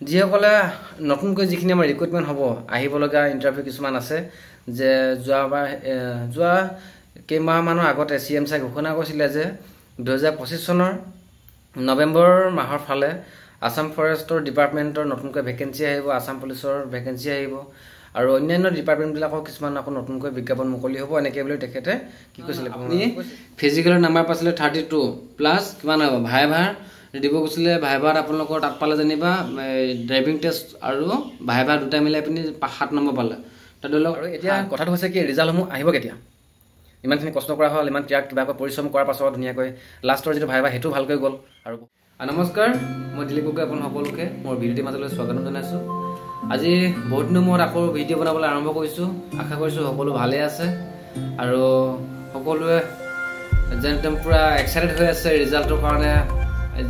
যিসকলে নতুনকৈ যিখিনি আমাৰ ৰিক্ৰুটমেণ্ট হ'ব আহিব লগা ইণ্টাৰভিউ কিছুমান আছে যে যোৱা কেইমাহমানৰ আগতে CM ছাৰে ঘোষণা কৰিছিলে যে 2025 চনৰ নৱেম্বৰ মাহৰ ফালে আসাম ফৰেষ্টৰ ডিপাৰ্টমেণ্টৰ নতুনকৈ ভেকেঞ্চি আহিব, আসাম পুলিচৰ ভেকেঞ্চি আহিব আৰু অন্যান্য ডিপাৰ্টমেণ্টবিলাকৰ কিছুমান আকৌ নতুনকৈ বিজ্ঞাপন মুকলি হ'ব এনেকৈ বুলি তেখেতে কি কৈছিলে। আপুনি ফিজিকেলৰ নাম্বাৰ পাইছিলে 32 প্লাছ কিমান হ'ব ভাইভাৰ দিব কৈছিলে। ভাইভাত আপোনালোকৰ তাত পালে যেনিবা ড্ৰাইভিং টেষ্ট আৰু ভাইভা দুটা মিলাই পিনি 7 নম্বৰ পালে। তাত ধৰি লওক এতিয়া কথাটো হৈছে কি ৰিজাল্টসমূহ আহিব কেতিয়া? ইমানখিনি কষ্ট কৰা হ'ল, ইমান কিবাকৈ পৰিশ্ৰম কৰাৰ পাছত ধুনীয়াকৈ লাষ্টৰ যিটো ভাইভা সেইটো ভালকৈ গ'ল। আৰু নমস্কাৰ, মই দিলীপ গগৈ আপোনালোক সকলোকে মোৰ ভিডিঅ'টিৰ মাজলৈ স্বাগতম জনাইছোঁ। আজি বহুত দিনৰ মূৰত আকৌ ভিডিঅ' বনাবলৈ আৰম্ভ কৰিছোঁ। আশা কৰিছোঁ সকলো ভালেই আছে আৰু সকলোৱে যেন তেন পূৰা এক্সাইটেড হৈ আছে ৰিজাল্টৰ কাৰণে,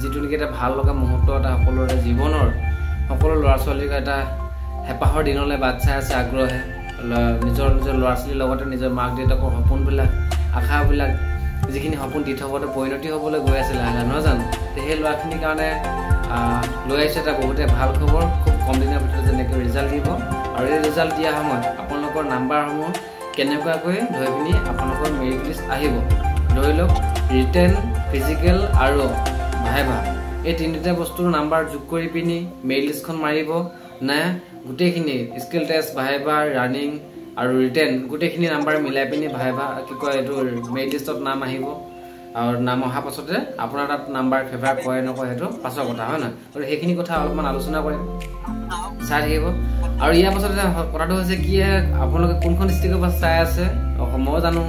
যিটো নেকি এটা ভাল লগা মুহূৰ্ত এটা সকলোৰে জীৱনৰ, সকলো ল'ৰা ছোৱালীক এটা হেঁপাহৰ দিনলৈ বাট চাই আছে আগ্ৰহে। নিজৰ ল'ৰা ছোৱালীৰ লগতে নিজৰ মাক দেউতাকৰ সপোনবিলাক, আশাবিলাক, যিখিনি সপোন দি থকাতে পৰিণতি হ'বলৈ গৈ আছে লাহে লাহে, নহয় জানো? সেই ল'ৰাখিনিৰ কাৰণে লৈ আহিছে এটা বহুতে ভাল খবৰ। খুব কম দিনৰ ভিতৰত যেনেকৈ ৰিজাল্ট দিব আৰু এই ৰিজাল্ট দিয়া সময়ত আপোনালোকৰ নাম্বাৰসমূহ কেনেকুৱাকৈ ধৰি পিনি আপোনালোকৰ মেৰিট লিষ্ট আহিব। ধৰি লওক ৰিটেন, ফিজিকেল আৰু ভাইভা এই তিনিটা বস্তুৰ নাম্বাৰ যোগ কৰি পিনি মেৰিট লিষ্টখন মাৰিব নে গোটেইখিনি স্কিল টেষ্ট, ভাইভা, ৰানিং আৰু ৰিটেন গোটেইখিনি নাম্বাৰ মিলাই পিনি ভাইভা কি কয় এইটো মেৰিট লিষ্টত নাম আহিব। আৰু নাম অহাৰ পাছতে আপোনাৰ তাত নাম্বাৰ ফেভাৰ কৰে নকৰে সেইটো পাছৰ কথা, হয় নহয়? আৰু সেইখিনি কথা অলপমান আলোচনা কৰিম, চাই থাকিব। আৰু ইয়াৰ পাছতে কথাটো হৈছে কি আপোনালোকে কোনখন ডিষ্ট্ৰিক্টৰ পৰা চাই আছে। মই জানো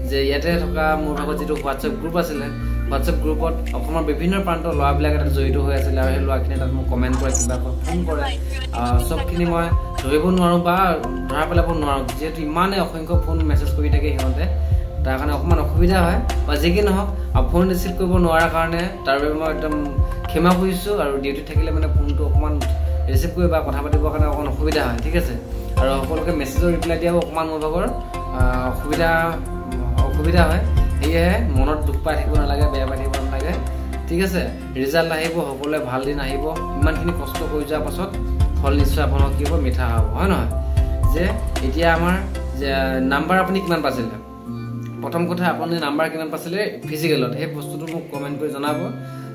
যে ইয়াতে থকা মোৰ ভাগত যিটো হোৱাটছএপ গ্ৰুপ আছিলে, হোৱাটছএপ গ্ৰুপত অসমৰ বিভিন্ন প্ৰান্তৰ ল'ৰাবিলাক তাত জড়িত হৈ আছিলে আৰু সেই ল'ৰাখিনিয়ে তাত মোক কমেণ্ট কৰে, কিবা ফোন কৰে। চবখিনি মই ধৰিব নোৱাৰোঁ বা ধৰা পেলাব নোৱাৰোঁ, যিহেতু ইমানেই অসংখ্য ফোন মেছেজ কৰি থাকে সিহঁতে, তাৰ কাৰণে অকণমান অসুবিধা হয়। বা যি কি নহওক ফোন ৰিচিভ কৰিব নোৱাৰাৰ কাৰণে তাৰ বাবে মই একদম ক্ষমা খুজিছোঁ। আৰু ডিউটিত থাকিলে মানে ফোনটো অকণমান ৰিচিভ কৰি বা কথা পাতিবৰ কাৰণে অকণমান অসুবিধা হয়, ঠিক আছে? আৰু সকলোকে মেছেজৰ ৰিপ্লাই দিয়াও অকণমান মোৰ ভাগৰ অসুবিধা হয়। সেয়েহে মনত দুখ পাই থাকিব নালাগে, বেয়া পাই থাকিব নালাগে, ঠিক আছে? ৰিজাল্ট আহিব, সকলোৱে ভাল দিন আহিব। ইমানখিনি কষ্ট কৰি যোৱাৰ পাছত ফল নিশ্চয় আপোনালোক কি হ'ব, মিঠা হ'ব, হয় নহয়? যে এতিয়া আমাৰ যে নাম্বাৰ আপুনি কিমান পাইছিলে, প্ৰথম কথা আপুনি নাম্বাৰ কিমান পাইছিলে ফিজিকেলত, সেই বস্তুটো মোক কমেণ্ট কৰি জনাব।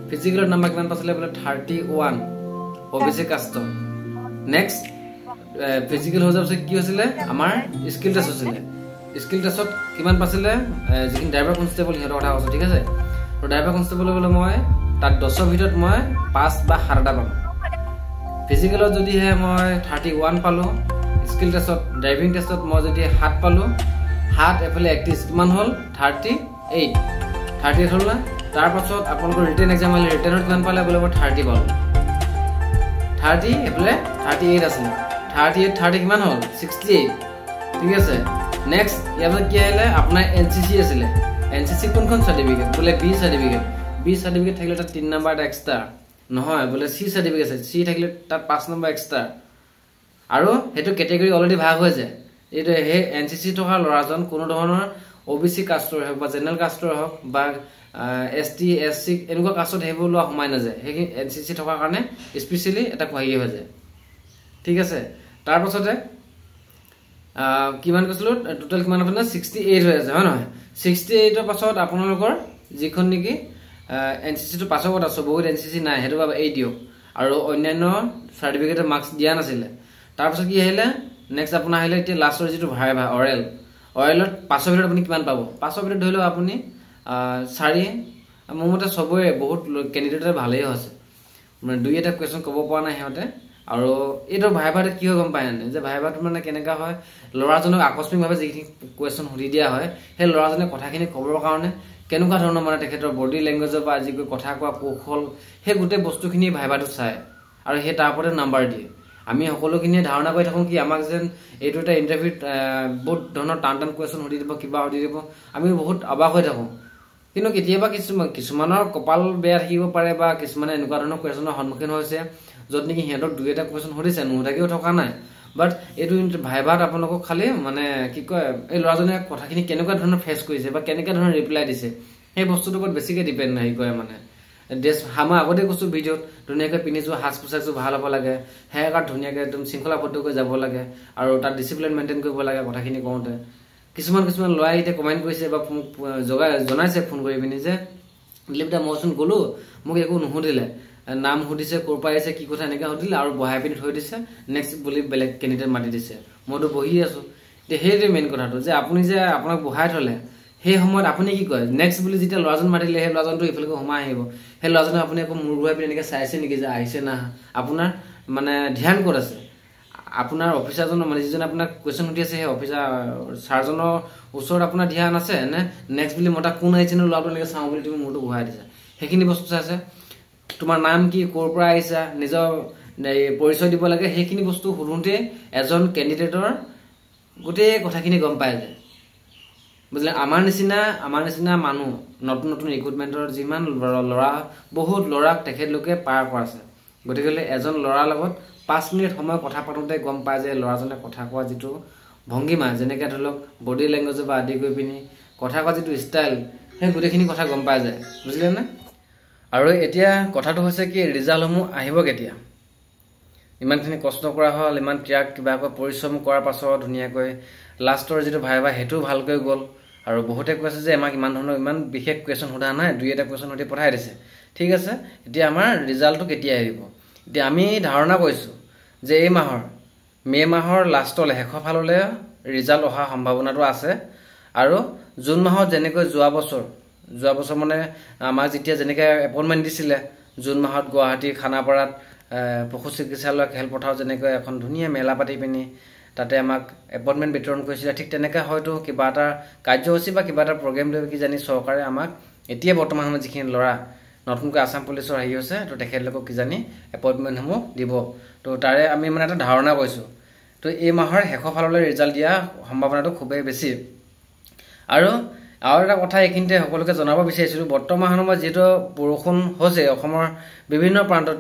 ফিজিকেলত নাম্বাৰ কিমান পাইছিলে বোলে 31 OBC কাষ্টৰ। নেক্সট ফিজিকেল হৈ যোৱাৰ পিছত কি হৈছিলে আমাৰ স্কিল টেষ্ট হৈছিলে। স্কিল টেষ্টত কিমান পাইছিলে যিখিনি ড্ৰাইভাৰ কনষ্টেবল সিহঁতৰ কথা কৈছোঁ, ঠিক আছে? আৰু ড্ৰাইভাৰ কনষ্টেবল বোলে মই তাত 10ৰ ভিতৰত মই 5 বা 7 এটা পালোঁ। ফিজিকেলত যদিহে মই 31 পালোঁ, স্কিল টেষ্টত ড্ৰাইভিং টেষ্টত মই যদি 7 পালোঁ, 7 এফালে 31 কিমান হ'ল 38 হ'ল না? তাৰপাছত আপোনালোকৰ ৰিটেন এক্সাম হ'লে ৰিটেনত কিমান পালে বোলে মই 30 পালোঁ। 30 এফালে 38 আছিলে, 30 কিমান হ'ল 68, ঠিক আছে? নেক্সট ইয়াৰ পাছত কি আহিলে আপোনাৰ NCC আছিলে। NCC কোনখন চাৰ্টিফিকেট বোলে B চাৰ্টিফিকেট। B চাৰ্টিফিকেট থাকিলে তাত 3 নম্বৰ এটা এক্সট্ৰা, নহয় বোলে C চাৰ্টিফিকেট আছে, C থাকিলে তাত 5 নম্বৰ এক্সট্ৰা। আৰু সেইটো কেটেগৰী অলৰেডি ভাগ হৈ যায়। এইটো সেই NCC থকা ল'ৰাজন কোনো ধৰণৰ OBC কাষ্টৰ হওক বা জেনেৰেল কাষ্টৰ হওক বা ST SC এনেকুৱা কাষ্টত সেইবোৰ লোৱা সোমাই নাযায়। সেইখিনি NCC থকাৰ কাৰণে স্পেচিয়েলি এটা হেৰি হৈ যায়, ঠিক আছে? তাৰপাছতে কিমান কৈছিলোঁ টোটেল কিমান আপোনাৰ 68 হৈ আছে, হয় নহয়? 68ৰ পাছত আপোনালোকৰ যিখন নেকি NCCটো পাছৰ কথা বহুত NCC নাই, সেইটো বাবে এই দিয়ক। আৰু অন্যান্য চাৰ্টিফিকেটৰ মাৰ্কছ দিয়া নাছিলে। তাৰপাছত কি আহিলে নেক্সট আপোনাৰ আহিলে এতিয়া লাষ্টৰ যিটো ভাইভা অৰেলত 5ৰ ভিতৰত আপুনি কিমান পাব? 5ৰ ভিতৰত ধৰি লওক আপুনি 4। মোৰ মতে চবৰে বহুত কেণ্ডিডেটে ভালেই হৈছে, মানে 2-এটা কুৱেশ্যন ক'ব পৰা নাই সিহঁতে। আৰু এইটো ভাইভাটো কি হয় গম পায় নাই যে ভাইভাটো মানে কেনেকুৱা হয়, ল'ৰাজনক আকস্মিকভাৱে যিখিনি কুৱেশ্যন সুধি দিয়া হয় সেই ল'ৰাজনে কথাখিনি ক'বৰ কাৰণে কেনেকুৱা ধৰণৰ মানে তেখেতৰ বডি লেংগুৱেজৰ পৰা যিকৈ কথা কোৱা কৌশল সেই গোটেই বস্তুখিনি ভাইভাটো চায় আৰু সেই তাৰ ওপৰতে নাম্বাৰ দিয়ে। আমি সকলোখিনিয়ে ধাৰণা কৰি থাকোঁ কি আমাক যেন এইটো এটা ইণ্টাৰভিউত বহুত ধৰণৰ টান কুৱেশ্যন সুধি দিব, কিবা সুধি দিব, আমি বহুত অবাক হৈ থাকোঁ। কিন্তু কেতিয়াবা কিছুমানৰ কপাল বেয়া থাকিব পাৰে বা কিছুমানে এনেকুৱা ধৰণৰ কুৱেশ্যনৰ সন্মুখীন হৈছে য'ত নেকি সিহঁতক 2-এটা কুৱেশ্যন সুধিছে, নুসুধাকেও থকা নাই। বাট এইটো ভাইভাত আপোনালোকক খালি মানে কি কয় এই ল'ৰাজনে কথাখিনি কেনেকুৱা ধৰণৰ ফেচ কৰিছে বা কেনেকুৱা ধৰণৰ ৰিপ্লাই দিছে সেই বস্তুটোৰ ওপৰত বেছিকৈ ডিপেণ্ড হেৰি কৰে, মানে ড্ৰেছ মই আগতে কৈছোঁ ভিডিঅ'ত ধুনীয়াকৈ পিন্ধিছোঁ, সাজ পোছাকযোৰ ভাল হ'ব লাগে, হেয়াৰ কাট ধুনীয়াকৈ একদম শৃংখলাবদ্ধকৈ যাব লাগে আৰু তাত ডিচিপ্লিন মেইনটেইন কৰিব লাগে কথাখিনি কওঁতে। কিছুমান ল'ৰাই এতিয়া কমেণ্ট কৰিছে বা মোক জনাইছে ফোন কৰি পিনি যে দিলীপ দা মইচোন গ'লো, মোক একো নুসুধিলে, নাম সুধিছে, ক'ৰ পৰা আহিছে, কি কথা এনেকৈ সুধিলে আৰু বহাই পিনি থৈ দিছে, নেক্সট বুলি বেলেগ কেণ্ডিডেট মাতি দিছে। মইতো বহি আছোঁ। এতিয়া সেইটোৱে মেইন কথাটো যে আপুনি যে আপোনাক বহাই থ'লে সেই সময়ত আপুনি কি কয়, নেক্সট বুলি যেতিয়া ল'ৰাজন মাতিলে সেই ল'ৰাজনটো ইফালেকৈ সোমাই আহিব, সেই ল'ৰাজনে আপুনি আকৌ মূৰ ঘূৰাই পিনি এনেকৈ চাইছে নেকি যে আহিছে না, আপোনাৰ মানে ধ্যান ক'ত আছে? আপোনাৰ অফিচাৰজনৰ মানে যিজনে আপোনাক কুৱেশ্যন সুধি আছে সেই অফিচাৰ ছাৰজনৰ ওচৰত আপোনাৰ ধ্যান আছে নে নেক্সট বুলি মতা কোন আহিছে নে ল'ৰাটো এনেকৈ চাওঁ বুলি তুমি মূৰটো ঘূৰাই দিছা? সেইখিনি বস্তু চাইছে। তোমাৰ নাম কি, ক'ৰ পৰা আহিছা, নিজৰ পৰিচয় দিব লাগে। সেইখিনি বস্তু সোধোঁতে এজন কেণ্ডিডেটৰ গোটেই কথাখিনি গম পাই যায়, বুজিলে? আমাৰ নিচিনা মানুহ নতুন ৰিক্ৰুটমেণ্টৰ যিমান ল'ৰা, বহুত ল'ৰাক তেখেতলোকে পাৰ কৰাইছে। গতিকে এজন ল'ৰাৰ লগত 5 মিনিট সময় কথা পাতোঁতে গম পায় যে ল'ৰাজনে কথা কোৱা যিটো ভংগীমা, যেনেকৈ ধৰি লওক বডি লেংগুৱেজৰ পৰা আদি কৰি পিনি কথা কোৱা যিটো ষ্টাইল, সেই গোটেইখিনি কথা গম পাই যায়, বুজিলে নে? আৰু এতিয়া কথাটো হৈছে কি, ৰিজাল্টসমূহ আহিব কেতিয়া? ইমানখিনি কষ্ট কৰা হ'ল, ইমান ত্যাগ কিবাকৈ পৰিশ্ৰম কৰাৰ পাছত ধুনীয়াকৈ লাষ্টৰ যিটো ভাইভা সেইটো ভালকৈ গ'ল। আৰু বহুতে কৈছে যে আমাক ইমান বিশেষ কুৱেশ্যন সোধা নাই, 2-এটা কুৱেশ্যন সুধি পঠাই দিছে। ঠিক আছে, এতিয়া আমাৰ ৰিজাল্টটো কেতিয়া আহিব? এতিয়া আমি ধাৰণা কৰিছোঁ যে এই মাহৰ মে' মাহৰ লাষ্টলৈ শেষৰ ফাললৈ ৰিজাল্ট অহাৰ সম্ভাৱনাটো আছে। আৰু জুন মাহত যেনেকৈ যোৱা বছৰ মানে আমাক যেতিয়া যেনেকৈ এপইণ্টমেণ্ট দিছিলে জুন মাহত গুৱাহাটীৰ খানাপাৰাত পশু চিকিৎসালয় খেলপথাৰত যেনেকৈ এখন ধুনীয়া মেলা পাতি পিনি তাতে আমাক এপইণ্টমেণ্ট বিতৰণ কৰিছিলে, ঠিক তেনেকৈ হয়তো কিবা এটা কাৰ্যসূচী বা কিবা এটা প্ৰগ্ৰেম লৈ কিজানি চৰকাৰে আমাক এতিয়া বৰ্তমান সময়ত যিখিনি ল'ৰা নতুনকৈ আছাম পুলিচৰ হেৰি হৈছে তো তেখেতলোকক কিজানি এপইণ্টমেণ্টসমূহ দিব। তো তাৰে আমি মানে এটা ধাৰণা কৰিছোঁ। তো এই মাহৰ শেষৰ ফাললৈ ৰিজাল্ট দিয়া সম্ভাৱনাটো খুবেই বেছি। আৰু এটা কথা এইখিনিতে সকলোকে জনাব বিচাৰিছিলোঁ, বৰ্তমান সময়ত যিহেতু বৰষুণ হৈছে অসমৰ বিভিন্ন প্ৰান্তত,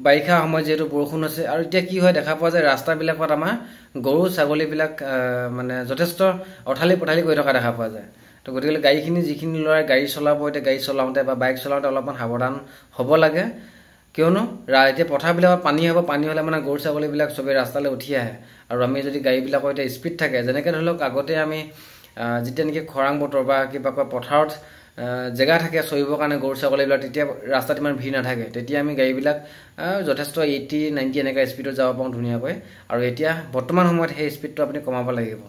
বাৰিষা সময়ত যিহেতু বৰষুণ হৈছে, আৰু এতিয়া কি হয় দেখা পোৱা যায় ৰাস্তাবিলাকত আমাৰ গৰু ছাগলীবিলাক মানে যথেষ্ট অঠালি পঠালি কৰি থকা দেখা পোৱা যায়। তো গতিকে যিখিনি ল'ৰাই গাড়ী চলাব, এতিয়া গাড়ী চলাওঁতে বা বাইক চলাওঁতে অলপমান সাৱধান হ'ব লাগে। কিয়নো এতিয়া পথাৰবিলাকত পানী হ'লে মানে গৰু ছাগলীবিলাক চবেই ৰাস্তালৈ উঠি আহে। আৰু আমি যদি গাড়ীবিলাকৰ এতিয়া স্পীড থাকে, যেনেকৈ ধৰি লওক আগতে আমি যেতিয়া নেকি খৰাং বতৰ বা কিবা কয় পথাৰত জেগা থাকে চৰিবৰ কাৰণে গৰু ছাগলীবিলাক, তেতিয়া ৰাস্তাত ইমান ভিৰ নাথাকে, তেতিয়া আমি গাড়ীবিলাক যথেষ্ট 80-90 এনেকুৱা স্পীডত যাব পাৰোঁ ধুনীয়াকৈ। আৰু এতিয়া বৰ্তমান সময়ত সেই স্পীডটো আপুনি কমাব লাগিব,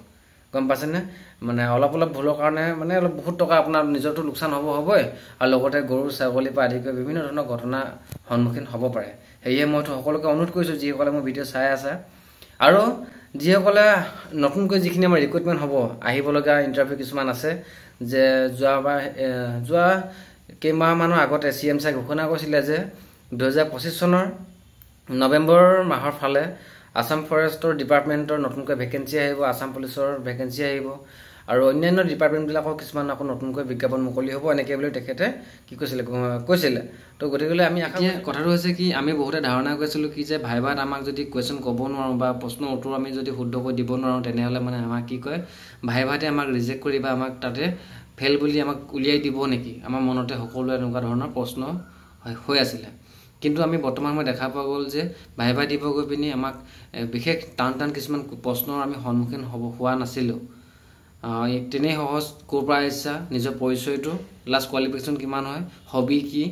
গম পাইছেনে? মানে অলপ ভুলৰ কাৰণে মানে বহুত টকা আপোনাৰ নিজৰটো লোকচান হ'বই, আৰু লগতে গৰু ছাগলীৰ পৰা আদি কৰি বিভিন্ন ধৰণৰ ঘটনা সন্মুখীন হ'ব পাৰে। সেয়ে মইতো সকলোকে অনুৰোধ কৰিছোঁ যিসকলে মোৰ ভিডিঅ' চাই আছে, আৰু যিসকলে নতুনকৈ যিখিনি আমাৰ ৰিক্ৰুটমেণ্ট হ'ব, আহিবলগা ইণ্টাৰভিউ কিছুমান আছে, যে যোৱা কেইমাহমানৰ আগতে CM ছাৰে ঘোষণা কৰিছিলে যে 2025 চনৰ নৱেম্বৰ মাহৰ ফালে আছাম ফৰেষ্টৰ ডিপাৰ্টমেণ্টৰ নতুনকৈ ভেকেঞ্চি আহিব, আছাম পুলিচৰ ভেকেঞ্চি আহিব, আৰু অন্যান্য ডিপাৰ্টমেণ্টবিলাকৰ কিছুমান আকৌ নতুনকৈ বিজ্ঞাপন মুকলি হ'ব, এনেকৈ বুলি তেখেতে কি কৈছিলে। তো গতিকে আমি কথাটো হৈছে কি, আমি বহুতে ধাৰণা কৰিছিলোঁ কি যে ভাইভাত আমাক যদি কুৱেশ্যন ক'ব নোৱাৰোঁ বা প্ৰশ্নৰ উত্তৰ আমি যদি শুদ্ধকৈ দিব নোৱাৰোঁ, তেনেহ'লে মানে আমাক কি কয়, ভাইভাতে আমাক ৰিজেক্ট কৰি বা আমাক তাতে ফেল বুলি আমাক উলিয়াই দিব নেকি? আমাৰ মনতে সকলোৱে এনেকুৱা ধৰণৰ প্ৰশ্ন হৈ আছিলে। কিন্তু আমি বৰ্তমান সময়ত দেখা পোৱা গ'ল যে ভাইভা দিব গৈ পিনি আমাক বিশেষ টান কিছুমান প্ৰশ্নৰ আমি সন্মুখীন হোৱা নাছিলোঁ। তেনেই সহজ, ক'ৰ পৰা আহিছা, নিজৰ পৰিচয়টো, লাষ্ট কোৱালিফিকেশ্যন কিমান হয়, হবি কি,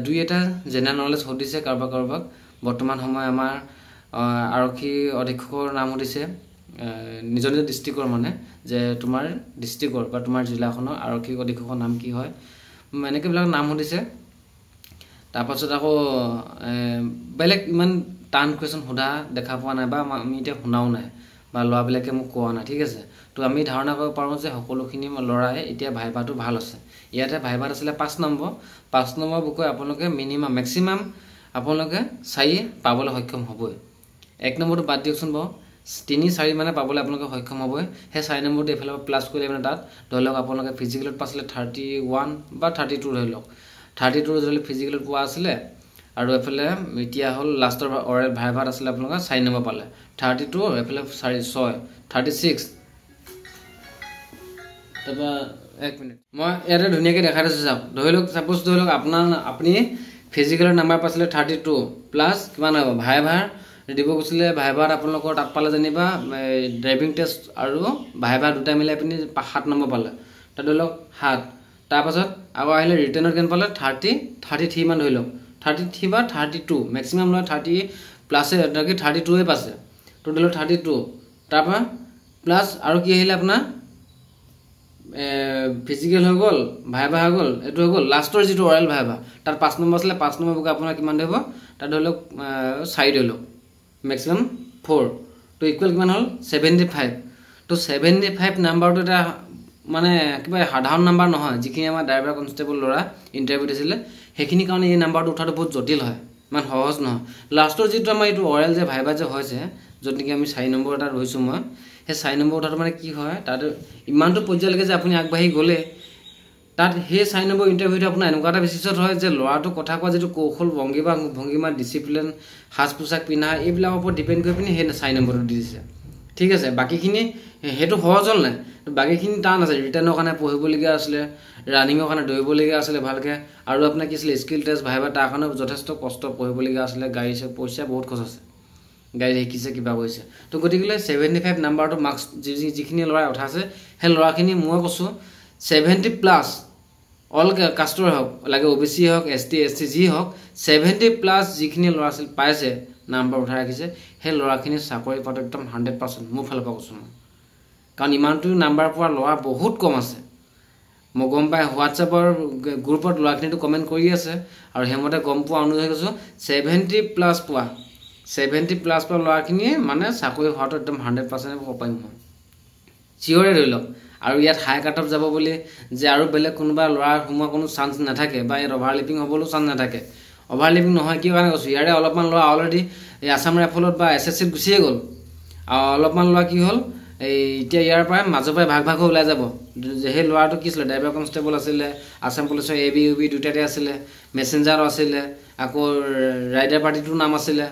2-এটা জেনেৰেল নলেজ সুধিছে কাৰোবাক। বৰ্তমান সময় আমাৰ আৰক্ষী অধীক্ষকৰ নাম সুধিছে, নিজৰ ডিষ্ট্ৰিক্টৰ মানে যে তোমাৰ ডিষ্ট্ৰিক্টৰ বা তোমাৰ জিলাখনৰ আৰক্ষী অধীক্ষকৰ নাম কি হয়, এনেকৈবিলাক নাম সুধিছে। তাৰপাছত আকৌ বেলেগ ইমান টান কুৱেশ্যন সোধা দেখা পোৱা নাই, বা আমি এতিয়া শুনাও নাই, বা ল'ৰাবিলাকে মোক কোৱা নাই। ঠিক আছে, তো আমি ধাৰণা কৰিব পাৰোঁ যে সকলোখিনি ল'ৰাই এতিয়া ভাইভাটো ভাল আছে। ইয়াতে ভাইভাত আছিলে 5 নম্বৰ বুকৈ আপোনালোকে মেক্সিমাম আপোনালোকে 4 পাবলৈ সক্ষম হ'বই। 1 নম্বৰটো বাদ দিয়কচোন বাৰু, 3-4 মানে পাবলৈ আপোনালোকে সক্ষম হ'বই। সেই 4 নম্বৰটো এইফালে প্লাছ কৰিলে মানে তাত ধৰি লওক আপোনালোকে ফিজিকেলত পাইছিলে 31 বা 32 ধৰি লওক, 32 যদি ফিজিকেলত পোৱা আছিলে, আৰু এফালে এতিয়া হ'ল লাষ্টৰ অৰেল ভাইভাত আছিলে আপোনালোকে 4 নম্বৰ পালে, 32 এফালে 6 36 তাৰপৰা 1 মিনিট মই ইয়াতে ধুনীয়াকৈ দেখাই দিছোঁ চাওক ধৰি লওক ছাপ'জ ধৰি লওক আপুনি ফিজিকেলৰ নাম্বাৰ পাইছিলে 32 প্লাছ কিমান হ'ব ভাইভাৰ দিব গৈছিলে ভাইভাত আপোনালোকৰ তাত পালে যেনিবা ড্ৰাইভিং টেষ্ট আৰু ভাইভা দুটা মিলাই আপুনি 7 নম্বৰ পালে তাত ধৰি লওক 7 তাৰপাছত আকৌ আহিলে ৰিটেনত কেন পালে 33 মান ধৰি লওক 33 বা 32 মেক্সিমাম লয় 30 প্লাছে 32 পাইছে তো ধৰি লওক 32 তাৰপৰা প্লাছ আৰু কি আহিলে আপোনাৰ ফিজিকেল হৈ গ'ল ভাইভা হৈ গ'ল এইটো হৈ গ'ল লাষ্টৰ যিটো অৰেল ভাইভা তাত 5 নম্বৰ আছিলে 5 নম্বৰ বুক আপোনাৰ কিমান দিব তাত ধৰি লওক 4 ধৰি লওক মেক্সিমাম 4 তো ইকুৱেল কিমান হ'ল 75 তো 75 নাম্বাৰটো এটা মানে কিবা সাধাৰণ নাম্বাৰ নহয় যিখিনি আমাৰ ড্ৰাইভাৰ কনষ্টেবল ল'ৰা ইণ্টাৰভিউ দিছিলে সেইখিনি কাৰণে এই নাম্বাৰটো উঠাটো বহুত জটিল হয় ইমান সহজ নহয় লাষ্টৰ যিটো আমাৰ এইটো অৰেল যে ভাইভা যে হৈছে য'ত নেকি আমি 4 নম্বৰ এটা ৰৈছোঁ মই সেই 4 নম্বৰ উঠাটো মানে কি হয় তাত ইমানটো পৰ্যায়লৈকে যে আপুনি আগবাঢ়ি গ'লে তাত সেই 4 নম্বৰ ইণ্টাৰভিউটো আপোনাৰ এনেকুৱা এটা বেচিছত হয় যে ল'ৰাটো কথা কোৱা যিটো কৌশল ভংগীমা ডিচিপ্লিন সাজ পোছাক পিন্ধা এইবিলাকৰ ওপৰত ডিপেণ্ড কৰি পিনি সেই 4 নম্বৰটো দি দিছে ঠিক আছে বাকীখিনি সেইটো সহজ হ'ল নাই বাকীখিনি টান আছে ৰিটাৰ্ণৰ কাৰণে পঢ়িবলগীয়া আছিলে ৰানিঙৰ কাৰণে দৌৰিবলগীয়া আছিলে ভালকৈ আৰু আপোনাৰ কি আছিলে স্কিল টেষ্ট ভাইভা তাৰ কাৰণে যথেষ্ট কষ্ট পঢ়িবলগীয়া আছিলে গাড়ী পইচা বহুত খৰচ আছে গাড়ী শিকিছে কিবা কৰিছে তো গতিকে 75 নাম্বাৰটো মাৰ্কছ যিখিনি ল'ৰাই উঠাইছে সেই ল'ৰাখিনি মই কৈছোঁ 70 প্লাছ অল কাষ্টৰ হওক লাগে OBC হওক ST SC যি হওক 70 প্লাছ যিখিনি ল'ৰা আছিল পাইছে নাম্বাৰ উঠাই ৰাখিছে সেই ল'ৰাখিনি চাকৰি পোৱাটো একদম 100% মোৰ ফালৰ পৰা কৈছোঁ মই কাৰণ ইমানটো নাম্বাৰ পোৱা ল'ৰা বহুত কম আছে মই গম পাই হোৱাটছএপৰ গ্ৰুপত ল'ৰাখিনিতো কমেণ্ট কৰি আছে আৰু সেইমতে গম পোৱা অনুযায়ী কৈছোঁ 70 প্লাছ পোৱা ল'ৰাখিনিয়ে মানে চাকৰি হোৱাটো একদম 100% হ'ব পাৰিম মই চিয়ৰে ধৰি লওক আৰু ইয়াত হাই কাট অফ যাব বুলি যে আৰু বেলেগ কোনোবা ল'ৰাৰ সোমোৱা কোনো চান্স নাথাকে বা ইয়াত অভাৰলিপিং হ'বলৈও চান্স নাথাকে অভাৰলিপিং নহয় কি কাৰণে কৈছোঁ ইয়াৰে অলপমান ল'ৰা অলৰেডি এই আছাম ৰাইফলত বা SSCত গুচিয়ে গ'ল আৰু অলপমান ল'ৰা কি হ'ল এই এতিয়া ইয়াৰ পৰা মাজৰ পৰা ভাগ হৈ ওলাই যাব সেই ল'ৰাটো কি আছিলে ড্ৰাইভাৰ কনষ্টেবল আছিলে আছাম পুলিচৰ AB UB দুটাতে আছিলে মেছেঞ্জাৰ আছিলে আকৌ ৰাইডাৰ পাৰ্টিটোৰ নাম আছিলে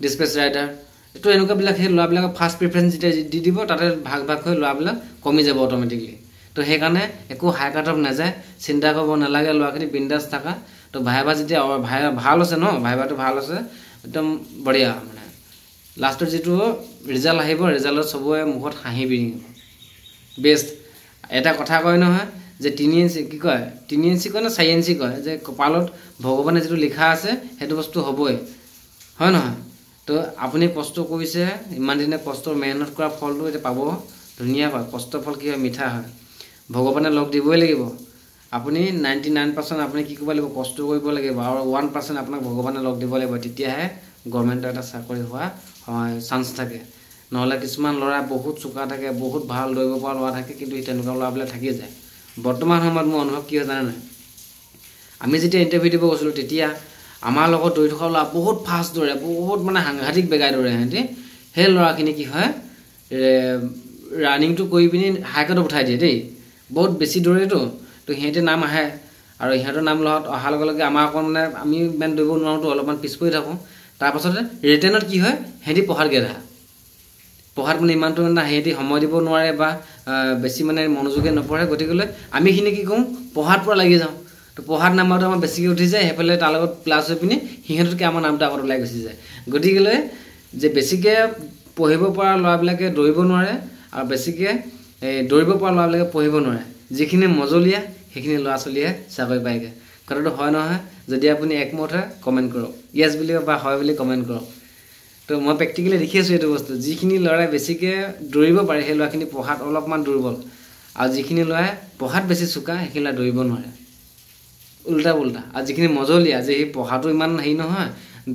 ডিছপেচ ৰাইডাৰ এইটো এনেকুৱাবিলাক সেই ল'ৰাবিলাকক ফাৰ্ষ্ট প্ৰিফাৰেঞ্চ যেতিয়া দি দিব তাতে ভাগ হৈ ল'ৰাবিলাক কমি যাব অট'মেটিকলি তো সেইকাৰণে একো হাই কাট অফ নাযায় চিন্তা কৰিব নালাগে ল'ৰাখিনি বিন্দাছ থকা তো ভাইভা যেতিয়া ভাল আছে ন ভাইভাটো ভাল আছে একদম বঢ়িয়া মানে লাষ্টৰ যিটো ৰিজাল্ট আহিব ৰিজাল্টত চবৰে মুখত হাঁহি বিৰিঙিব বেষ্ট এটা কথা কয় নহয় যে 3 ইঞ্চি কি কয় 3 ইঞ্চি কয় নে 4 ইঞ্চি কয় যে কপালত ভগৱানে যিটো লিখা আছে সেইটো বস্তু হ'বই হয় নহয় তো আপুনি কষ্ট কৰিছে ইমান দিনে কষ্টৰ মেহনত কৰা ফলটো এতিয়া পাব ধুনীয়া পায় কষ্টৰ ফল কি হয় মিঠা হয় ভগৱানে লগ দিবই লাগিব আপুনি 99% আপুনি কি কৰিব লাগিব কষ্ট কৰিব লাগিব আৰু 1% আপোনাক ভগৱানে লগ দিব লাগিব তেতিয়াহে গভৰ্ণমেণ্টৰ এটা চাকৰি হোৱা চান্স থাকে নহ'লে কিছুমান ল'ৰা বহুত চোকা থাকে বহুত ভাল দৌৰিব পৰা ল'ৰা থাকে কিন্তু তেনেকুৱা ল'ৰাবিলাক থাকি যায় বৰ্তমান সময়ত মোৰ অনুভৱ কি হয় জানে নাই আমি যেতিয়া ইণ্টাৰভিউ দিব গৈছিলোঁ তেতিয়া আমাৰ লগত দৌৰি থকা ল'ৰা বহুত ফাষ্ট দৌৰে বহুত মানে সাংঘাতিক বেগাই দৌৰে সিহঁতি সেই ল'ৰাখিনি কি হয় ৰানিংটো কৰি পিনি হাই কাটত উঠাই দিয়ে দেই বহুত বেছি দৌৰেতো তো সিহঁতে নাম আহে আৰু সিহঁতৰ নাম লগত অহাৰ লগে লগে আমাৰ অকণ মানে আমি ইমান দৌৰিব নোৱাৰোঁতো অলপমান পিছ পৰি থাকোঁ তাৰপাছতে ৰিটেনত কি হয় সিহঁতি পঢ়াত গেধা পঢ়াত মানে ইমানটো মানে সিহঁতি সময় দিব নোৱাৰে বা বেছি মানে মনোযোগে নপঢ়ে গতিকে আমিখিনি কি কৰোঁ পঢ়াত পৰা লাগি যাওঁ তো পঢ়াত নাম্বাৰটো আমাৰ বেছিকৈ উঠি যায় সেইফালে তাৰ লগত প্লাছ হৈ পিনি সিহঁততকৈ আমাৰ নামটো আগত ওলাই গুচি যায় গতিকে যে বেছিকৈ পঢ়িব পৰা ল'ৰাবিলাকে দৌৰিব নোৱাৰে আৰু বেছিকৈ দৌৰিব পৰা ল'ৰাবিলাকে পঢ়িব নোৱাৰে যিখিনি মজলীয়া সেইখিনি ল'ৰা ছোৱালীয়ে চাকৰি পায়গৈ কথাটো হয় নহয় যদি আপুনি একমত হয় কমেণ্ট কৰক য়েছ বুলি বা হয় বুলি কমেণ্ট কৰক তো মই প্ৰেক্টিকেলি দেখি আছোঁ এইটো বস্তু যিখিনি ল'ৰাই বেছিকৈ দৌৰিব পাৰে সেই ল'ৰাখিনি পঢ়াত অলপমান দুৰ্বল আৰু যিখিনি ল'ৰাই পঢ়াত বেছি চোকা সেইখিনি ল'ৰাই দৌৰিব নোৱাৰে উল্টা আৰু যিখিনি মজলীয়া যে সেই পঢ়াটো ইমান হেৰি নহয়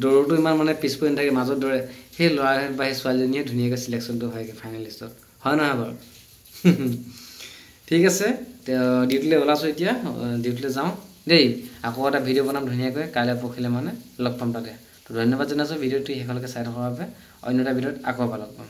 দৌৰটো ইমান মানে পিছ পৰি নাথাকে মাজত দৌৰে সেই ল'ৰা বা সেই ছোৱালীজনীয়ে ধুনীয়াকৈ চিলেকশ্যনটো হয়গৈ ফাইনেলিষ্টত হয় নহয় বাৰু ঠিক আছে ডিউটিলৈ ওলাইছোঁ এতিয়া ডিউটিলৈ যাওঁ দেই আকৌ এটা ভিডিঅ' বনাম ধুনীয়াকৈ কাইলৈ পৰহিলৈ মানে লগ পাম তাতে তো ধন্যবাদ জনাইছোঁ ভিডিঅ'টো শেষলৈকে চাই থকাৰ বাবে অন্য এটা ভিডিঅ'ত আকৌ লগ পাম